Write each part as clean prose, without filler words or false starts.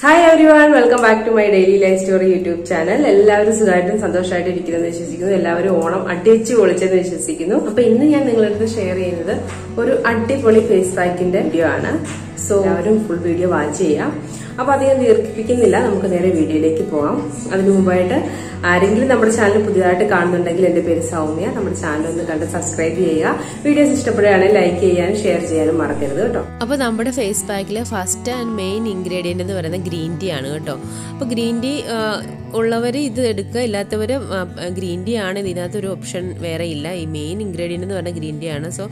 Hi everyone, welcome back to my daily life story YouTube channel. എല്ലാവരും സുഖമായിട്ടും സന്തോഷമായിട്ടും ഇരിക്കുന്നെന്ന് വിശ്വസിക്കുന്നു. എല്ലാവരും ഓണം അടിച്ചു പൊളിച്ചെന്ന് വിശ്വസിക്കുന്നു. അപ്പോൾ ഇന്ന് ഞാൻ നിങ്ങളടുത്ത് ഷെയർ ചെയ്യുന്നത് ഒരു അടിപൊളി ഫേസ് പാക്കിന്റെ വീഡിയോ ആണ്. സോ എല്ലാവരും ഫുൾ വീഡിയോ വാച്ച് ചെയ്യാം. അപ്പോൾ അധികം ദീർഘിപ്പിക്കുന്നില്ല, നമുക്ക് നേരെ വീഡിയോയിലേക്ക് പോകാം. അതിനു മുമ്പായിട്ട് ആരെങ്കിലും നമ്മുടെ ചാനൽ പുതിയതായിട്ട് കാണുന്നുണ്ടെങ്കിൽ എന്റെ പേര് സൗമ്യ. നമ്മുടെ ചാനൽ ഒന്ന് കണ്ട് സബ്സ്ക്രൈബ് ചെയ്യുക. വീഡിയോസ് ഇഷ്ടപ്പെടുകയാണെങ്കിൽ ലൈക്ക് ചെയ്യാനും ഷെയർ ചെയ്യാനും മറക്കരുത് കേട്ടോ. അപ്പോൾ നമ്മുടെ ഫേസ് പാക്കിലെ ഫസ്റ്റ് ആൻഡ് മെയിൻ ഇൻഗ്രീഡിയന്റ് എന്ന് പറയുന്നത് ഗ്രീൻ ടീ ആണ് കേട്ടോ. അപ്പോൾ ഗ്രീൻ ടീ ഉള്ളവർ ഇത് എടുക്കുക, ഇല്ലാത്തവർ ഗ്രീൻ ടീ ആണ്. ഇതിനകത്തൊരു ഓപ്ഷൻ വേറെ ഇല്ല. ഈ മെയിൻ ഇൻഗ്രീഡിയൻ്റ് എന്ന് പറഞ്ഞാൽ ഗ്രീൻ ടീ ആണ്. സോ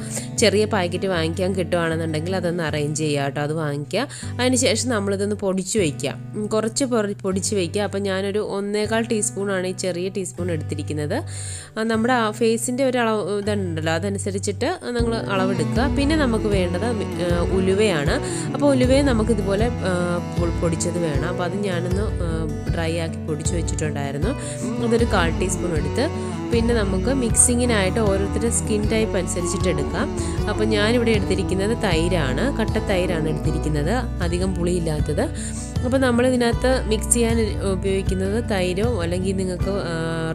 ചെറിയ പാക്കറ്റ് വാങ്ങിക്കാൻ കിട്ടുകയാണെന്നുണ്ടെങ്കിൽ അതൊന്ന് അറേഞ്ച് ചെയ്യുക കേട്ടോ. അത് വാങ്ങിക്കുക. അതിനുശേഷം നമ്മളിതൊന്ന് പൊടിച്ച് വയ്ക്കുക, കുറച്ച് പൊടിച്ച് വയ്ക്കുക. അപ്പം ഞാനൊരു 1.25 ടീസ്പൂണാണ് ഈ ചെറിയ ടീസ്പൂൺ എടുത്തിരിക്കുന്നത്. നമ്മുടെ ഫേസിൻ്റെ ഒരു അളവ് ഇതുണ്ടല്ലോ, അതനുസരിച്ചിട്ട് നിങ്ങൾ അളവെടുക്കുക. പിന്നെ നമുക്ക് വേണ്ടത് ഉലുവയാണ്. അപ്പോൾ ഉലുവയും നമുക്കിതുപോലെ പൊടിച്ചത് വേണം. അപ്പോൾ അത് ഞാനൊന്ന് ഡ്രൈ ആക്കി പൊടിച്ച് വെച്ചിട്ടുണ്ടായിരുന്നു. അതൊരു 1/4 ടീസ്പൂൺ എടുത്ത് പിന്നെ നമുക്ക് മിക്സിങ്ങിനായിട്ട് ഓരോരുത്തരുടെ സ്കിൻ ടൈപ്പ് അനുസരിച്ചിട്ട് എടുക്കാം. അപ്പോൾ ഞാനിവിടെ എടുത്തിരിക്കുന്നത് തൈരാണ്, കട്ട തൈരാണ് എടുത്തിരിക്കുന്നത്, അധികം പുളിയില്ലാത്തത്. അപ്പോൾ നമ്മളിതിനകത്ത് മിക്സ് ചെയ്യാൻ ഉപയോഗിക്കുന്നത് തൈരോ അല്ലെങ്കിൽ നിങ്ങൾക്ക്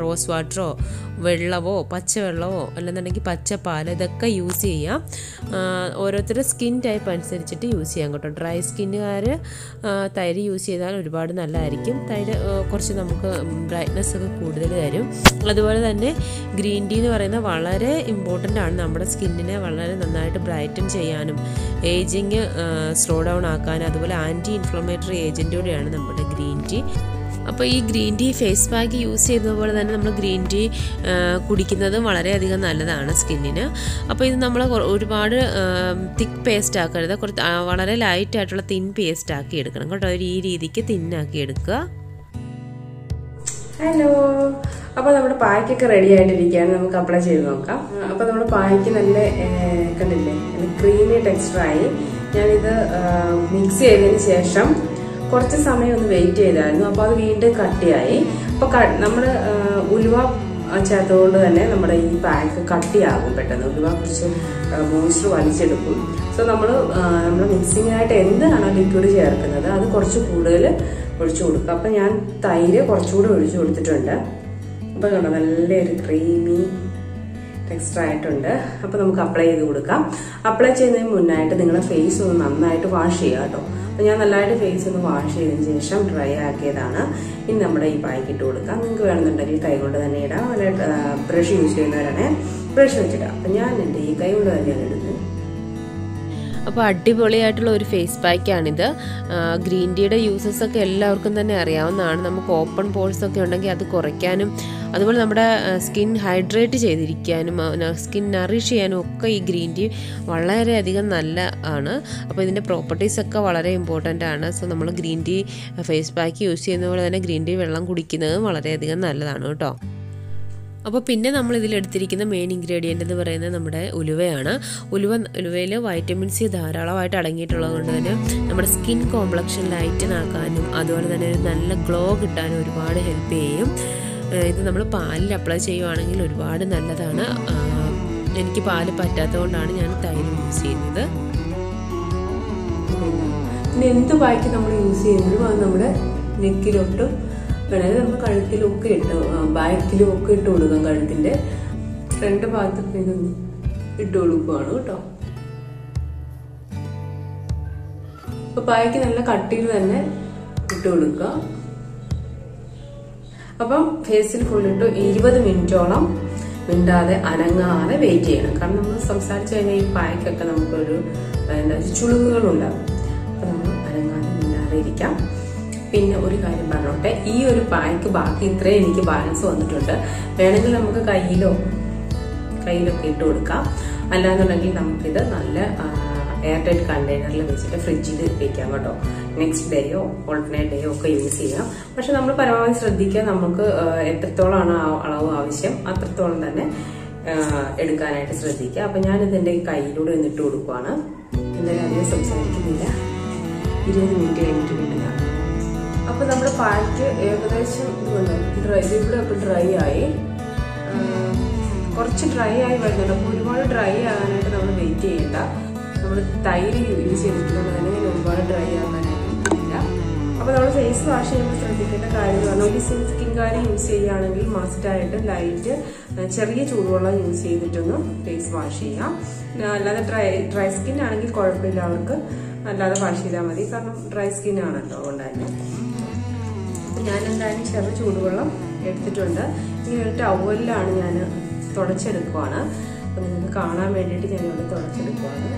റോസ് വാട്ടറോ വെള്ളമോ പച്ചവെള്ളമോ അല്ലെന്നുണ്ടെങ്കിൽ പച്ചപ്പാൽ ഇതൊക്കെ യൂസ് ചെയ്യാം. ഓരോരുത്തരുടെ സ്കിൻ ടൈപ്പ് അനുസരിച്ചിട്ട് യൂസ് ചെയ്യാം കേട്ടോ. ഡ്രൈ സ്കിന്നുകാർ തൈര് യൂസ് ചെയ്താൽ ഒരുപാട് നല്ലതായിരിക്കും. തൈര് കുറച്ച് നമുക്ക് ബ്രൈറ്റ്നസ് ഒക്കെ കൂടുതൽ തരും. അതുപോലെ തന്നെ ഗ്രീൻ ടീ എന്ന് പറയുന്നത് വളരെ ഇമ്പോർട്ടൻ്റ് ആണ്. നമ്മുടെ സ്കിന്നിനെ വളരെ നന്നായിട്ട് ബ്രൈറ്റൻ ചെയ്യാനും ഏജിങ് സ്ലോ ഡൗൺ ആക്കാനും അതുപോലെ ആൻറ്റി ഇൻഫ്ലമേറ്ററി ഏജൻ്റ് കൂടെയാണ് നമ്മുടെ ഗ്രീൻ ടീ. അപ്പോൾ ഈ green tea face pack use ചെയ്യുന്നത് പോലെ തന്നെ നമ്മൾ ഗ്രീൻ ടീ കുടിക്കുന്നതും വളരെയധികം നല്ലതാണ് സ്കിന്നിന്. അപ്പോൾ ഇത് നമ്മൾ ഒരുപാട് തിക്ക് പേസ്റ്റ് ആക്കരുത്, കുറച്ച് വളരെ ലൈറ്റായിട്ടുള്ള തിൻ പേസ്റ്റ് ആക്കി എടുക്കണം കേട്ടോ. ഈ രീതിക്ക് തിന്നാക്കി എടുക്കുക. ഹലോ, അപ്പോൾ നമ്മുടെ പാക്കൊക്കെ റെഡി ആയിട്ടിരിക്കുകയാണ്. നമുക്ക് അപ്ലൈ ചെയ്ത് നോക്കാം. അപ്പോൾ നമ്മുടെ പായ്ക്ക് നല്ല കണ്ടില്ലേ, നല്ല ക്രീമി ടെക്സ്ചറായി. ഞാനിത് മിക്സ് ചെയ്തതിന് ശേഷം കുറച്ച് സമയം ഒന്ന് വെയിറ്റ് ചെയ്തായിരുന്നു. അപ്പോൾ അത് വീണ്ടും കട്ടിയായി. അപ്പോൾ നമ്മൾ ഉലുവ ചേർത്തുകൊണ്ട് തന്നെ നമ്മുടെ ഈ പാക്ക് കട്ടിയാകും പെട്ടെന്ന്. ഉലുവ കുറച്ച് മോയ്സ്ചർ വലിച്ചെടുക്കും. സോ നമ്മൾ മിക്സിങ്ങിനായിട്ട് എന്താണോ ലിക്വിഡ് ചേർക്കുന്നത് അത് കുറച്ച് കൂടുതൽ ഒഴിച്ചു കൊടുക്കുക. അപ്പം ഞാൻ തൈര് കുറച്ചുകൂടി ഒഴിച്ചു കൊടുത്തിട്ടുണ്ട്. അപ്പോൾ കണ്ടോ, നല്ലൊരു ക്രീമി ടെക്സ്ചർ ആയിട്ടുണ്ട്. അപ്പോൾ നമുക്ക് അപ്ലൈ ചെയ്ത് കൊടുക്കാം. അപ്ലൈ ചെയ്യുന്നതിന് മുന്നായിട്ട് നിങ്ങളുടെ ഫേസ് ഒന്ന് നന്നായിട്ട് വാഷ് ചെയ്യുക കേട്ടോ. അപ്പോൾ ഞാൻ നല്ലതായിട്ട് ഫേസ് ഒന്ന് വാഷ് ചെയ്തതിന് ശേഷം ഡ്രൈ ആക്കിയതാണ്. ഇനി നമ്മുടെ ഈ പായ്ക്ക് ഇട്ട് കൊടുക്കാം. നിങ്ങൾക്ക് വേണമെന്നുണ്ടെങ്കിൽ കൈ കൊണ്ട് തന്നെ ഇടാം, അല്ലെ ബ്രഷ് യൂസ് ചെയ്യുന്നവരാണ് ബ്രഷ് വെച്ചിടാം. അപ്പം ഞാൻ എൻ്റെ ഈ കൈ കൊണ്ട് തന്നെയാണ് ഇടുന്നത്. അപ്പോൾ അടിപൊളിയായിട്ടുള്ള ഒരു ഫേസ് പാക്കാണിത്. ഗ്രീൻ ടീയുടെ യൂസസ് ഒക്കെ എല്ലാവർക്കും തന്നെ അറിയാവുന്നതാണ്. നമുക്ക് ഓപ്പൺ പോഴ്സ് ഒക്കെ ഉണ്ടെങ്കിൽ അത് കുറയ്ക്കാനും അതുപോലെ നമ്മുടെ സ്കിൻ ഹൈഡ്രേറ്റ് ചെയ്തിരിക്കാനും സ്കിൻ നറിഷ് ചെയ്യാനും ഒക്കെ ഈ ഗ്രീൻ ടീ വളരെയധികം നല്ല ആണ്. അപ്പോൾ ഇതിൻ്റെ പ്രോപ്പർട്ടീസൊക്കെ വളരെ ഇമ്പോർട്ടൻ്റ് ആണ്. സോ നമ്മൾ green tea face pack use ചെയ്യുന്ന പോലെ തന്നെ ഗ്രീൻ ടീ വെള്ളം കുടിക്കുന്നതും വളരെയധികം നല്ലതാണ് കേട്ടോ. അപ്പോൾ പിന്നെ നമ്മൾ ഇതിലെടുത്തിരിക്കുന്ന മെയിൻ ഇൻഗ്രീഡിയൻ്റ് എന്ന് പറയുന്നത് നമ്മുടെ ഉലുവയാണ്. ഉലുവയിൽ വൈറ്റമിൻ സി ധാരാളമായിട്ട് അടങ്ങിയിട്ടുള്ളത് കൊണ്ട് തന്നെ നമ്മുടെ സ്കിൻ കോംപ്ലക്ഷൻ ലൈറ്റൻ ആക്കാനും അതുപോലെ തന്നെ ഒരു നല്ല ഗ്ലോ കിട്ടാനും ഒരുപാട് ഹെൽപ്പ് ചെയ്യും. ഇത് നമ്മൾ പാലിൽ അപ്ലൈ ചെയ്യുവാണെങ്കിൽ ഒരുപാട് നല്ലതാണ്. എനിക്ക് പാല് പറ്റാത്തതുകൊണ്ടാണ് ഞാൻ തൈര് യൂസ് ചെയ്യുന്നത്. പിന്നെ എന്ത് പായ്ക്ക് നമ്മൾ യൂസ് ചെയ്യുന്നതും അത് നമ്മുടെ നെക്കിലോട്ടും വേണമെങ്കിൽ നമ്മൾ കഴുത്തിലൊക്കെ ബാക്കിലും ഒക്കെ ഇട്ട് കൊടുക്കാം. കഴുത്തിന്റെ ഫ്രണ്ട് ഭാഗത്തൊക്കെ ഇതൊന്ന് ഇട്ട് കൊടുക്കുകയാണ് കേട്ടോ. അപ്പൊ പായ്ക്ക് നല്ല കട്ടിയിൽ തന്നെ ഇട്ട് കൊടുക്കുക. അപ്പം ഫേസിൽ ഫുള്ളിട്ട് 20 മിനിറ്റോളം മിണ്ടാതെ അനങ്ങാതെ വെയിറ്റ് ചെയ്യണം. കാരണം നമ്മൾ സംസാരിച്ചു കഴിഞ്ഞാൽ ഈ പായ്ക്കൊക്കെ നമുക്കൊരു ചുളുകുകളുണ്ടാകും. അപ്പൊ നമ്മൾ അനങ്ങാതെ മിണ്ടാതെ ഇരിക്കാം. പിന്നെ ഒരു കാര്യം പറഞ്ഞോട്ടെ, ഈ ഒരു പായ്ക്ക് ബാക്കി ഇത്രയും എനിക്ക് ബാലൻസ് വന്നിട്ടുണ്ട്. വേണമെങ്കിൽ നമുക്ക് കയ്യിലൊക്കെ ഇട്ട് കൊടുക്കാം. അല്ലാന്നുണ്ടെങ്കിൽ നമുക്കിത് നല്ല എയർ ടൈറ്റ് കണ്ടെയ്നറിൽ വെച്ചിട്ട് ഫ്രിഡ്ജിൽ വെക്കാം കേട്ടോ. നെക്സ്റ്റ് ഡേയോ ഓൾട്ടർനേറ്റ് ഡേയോ ഒക്കെ യൂസ് ചെയ്യാം. പക്ഷെ നമ്മൾ പരമാവധി ശ്രദ്ധിക്കുക, നമുക്ക് എത്രത്തോളമാണ് അളവ് ആവശ്യം അത്രത്തോളം തന്നെ എടുക്കാനായിട്ട് ശ്രദ്ധിക്കുക. അപ്പൊ ഞാനിത് എൻ്റെ കയ്യിലൂടെ ഒന്നിട്ട് കൊടുക്കുവാണ്. എന്തായാലും അധികം സംസാരിക്കുന്നില്ല. 20 മിനിറ്റ് കഴിഞ്ഞിട്ട് വീണ്ടും കാണാം. അപ്പൊ നമ്മുടെ പാക്ക് ഏകദേശം ഇവിടെ ഒക്കെ ഡ്രൈ ആയി, കുറച്ച് ഡ്രൈ ആയി വരുന്നുണ്ട്. അപ്പോൾ ഒരുപാട് ഡ്രൈ ആകാനായിട്ട് നമ്മൾ വെയിറ്റ് ചെയ്യണ്ട. നമ്മൾ തൈര് യൂസ് ചെയ്തിട്ടുള്ളത് തന്നെ ഒരുപാട് ഡ്രൈ ആകാനായിട്ട് ഇല്ല. അപ്പോൾ നമ്മൾ ഫേസ് വാഷ് ചെയ്യുമ്പോൾ ശ്രദ്ധിക്കേണ്ട കാര്യം എന്ന് പറഞ്ഞാൽ സ്കിൻകാർ യൂസ് ചെയ്യുകയാണെങ്കിൽ മസ്റ്റായിട്ട് ലൈറ്റ് ചെറിയ ചൂടുവെള്ളം യൂസ് ചെയ്തിട്ടൊന്ന് ഫേസ് വാഷ് ചെയ്യാം. അല്ലാതെ ഡ്രൈ സ്കിൻ ആണെങ്കിൽ കുഴപ്പമില്ല, അവർക്ക് അല്ലാതെ വാഷ് ചെയ്താൽ മതി. കാരണം ഡ്രൈ സ്കിൻ ആണല്ലോ, അതുകൊണ്ട് തന്നെ. അപ്പം ഞാൻ എന്തായാലും ചെറിയ ചൂടുവെള്ളം എടുത്തിട്ടുണ്ട്. ഇങ്ങനെ ഒരു ടവലിലാണ് ഞാൻ തുടച്ചെടുക്കുവാണ്. അപ്പം നിങ്ങൾക്ക് കാണാൻ വേണ്ടിയിട്ട് ഞാനിവിടെ തുടച്ചെടുക്കുവാണ്.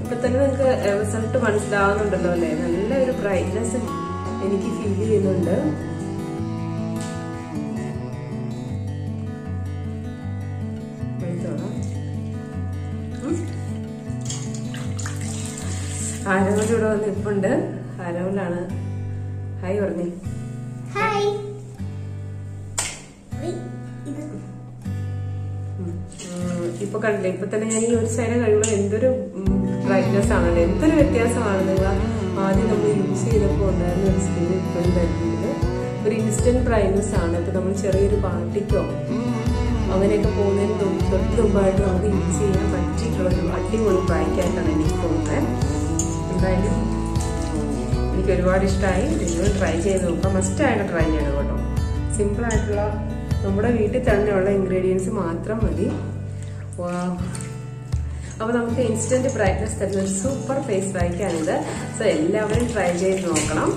ഇപ്പൊ തന്നെ നിങ്ങൾക്ക് റിസൾട്ട് മനസ്സിലാവുന്നുണ്ടല്ലോ അല്ലേ? നല്ലൊരു ബ്രൈറ്റ്നെസ് എനിക്ക് ഫീൽ ചെയ്യുന്നുണ്ട്. ആരവൽ ഇവിടെ വന്ന് ഇപ്പുണ്ട്. ആരവലാണ്. ഹായ് പറഞ്ഞേ. ഇപ്പൊ കണ്ടില്ലേ, ഇപ്പൊ തന്നെ ഞാൻ ഈ ഒരു സൈഡ് കഴിയുമ്പോൾ എന്തൊരു ബ്രൈറ്റ്നെസ് ആണല്ലോ, എന്തൊരു വ്യത്യാസമാണ്. നിങ്ങൾ ആദ്യം നമ്മൾ യൂസ് ചെയ്തപ്പോൾ ഉണ്ടായിരുന്ന ഒരു സ്കിൻ ഇപ്പോഴും തരുന്നത് ഒരു ഇൻസ്റ്റന്റ് ബ്രൈറ്റ്നെസ് ആണ്. ഇപ്പൊ നമ്മൾ ചെറിയൊരു പാർട്ടിക്കോ അങ്ങനെയൊക്കെ പോകുന്നതിന് തൊട്ട് മുമ്പായിട്ട് നമുക്ക് യൂസ് ചെയ്യാൻ പറ്റിയിട്ടുള്ളൊരു അടിപൊളി പായ്ക്കായിട്ടാണ് എനിക്ക് തോന്നുന്നത്. എന്തായാലും എനിക്ക് ഒരുപാട് ഇഷ്ടമായി. നിങ്ങൾ ട്രൈ ചെയ്ത് നോക്കാം, മസ്റ്റായിട്ട് ട്രൈ ചെയ്യണം കേട്ടോ. സിമ്പിളായിട്ടുള്ള നമ്മുടെ വീട്ടിൽ തന്നെയുള്ള ഇൻഗ്രീഡിയൻസ് മാത്രം മതി. അപ്പോൾ നമുക്ക് ഇൻസ്റ്റന്റ് ബ്രൈറ്റ്നസ് തരുന്ന ഒരു സൂപ്പർ ഫേസ് പായ്ക്കാണിത്. സോ എല്ലാവരും ട്രൈ ചെയ്ത് നോക്കണം.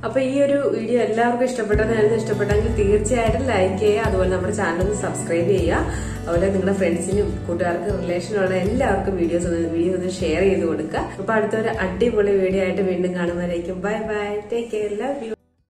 അപ്പോൾ ഈ ഒരു വീഡിയോ എല്ലാവർക്കും ഇഷ്ടപ്പെട്ടെങ്കിൽ തീർച്ചയായിട്ടും ലൈക്ക് ചെയ്യുക. അതുപോലെ നമ്മുടെ ചാനൽ ഒന്ന് സബ്സ്ക്രൈബ് ചെയ്യുക. അതുപോലെ നിങ്ങളുടെ ഫ്രണ്ട്സിനും കൂട്ടുകാർക്കും റിലേഷനുള്ള എല്ലാവർക്കും വീഡിയോ ഒന്ന് ഷെയർ ചെയ്ത് കൊടുക്കുക. അപ്പോൾ അടുത്തൊരു അടിപൊളി വീഡിയോ ആയിട്ട് വീണ്ടും കാണുന്നവരേക്കും bye bye, take care, love U.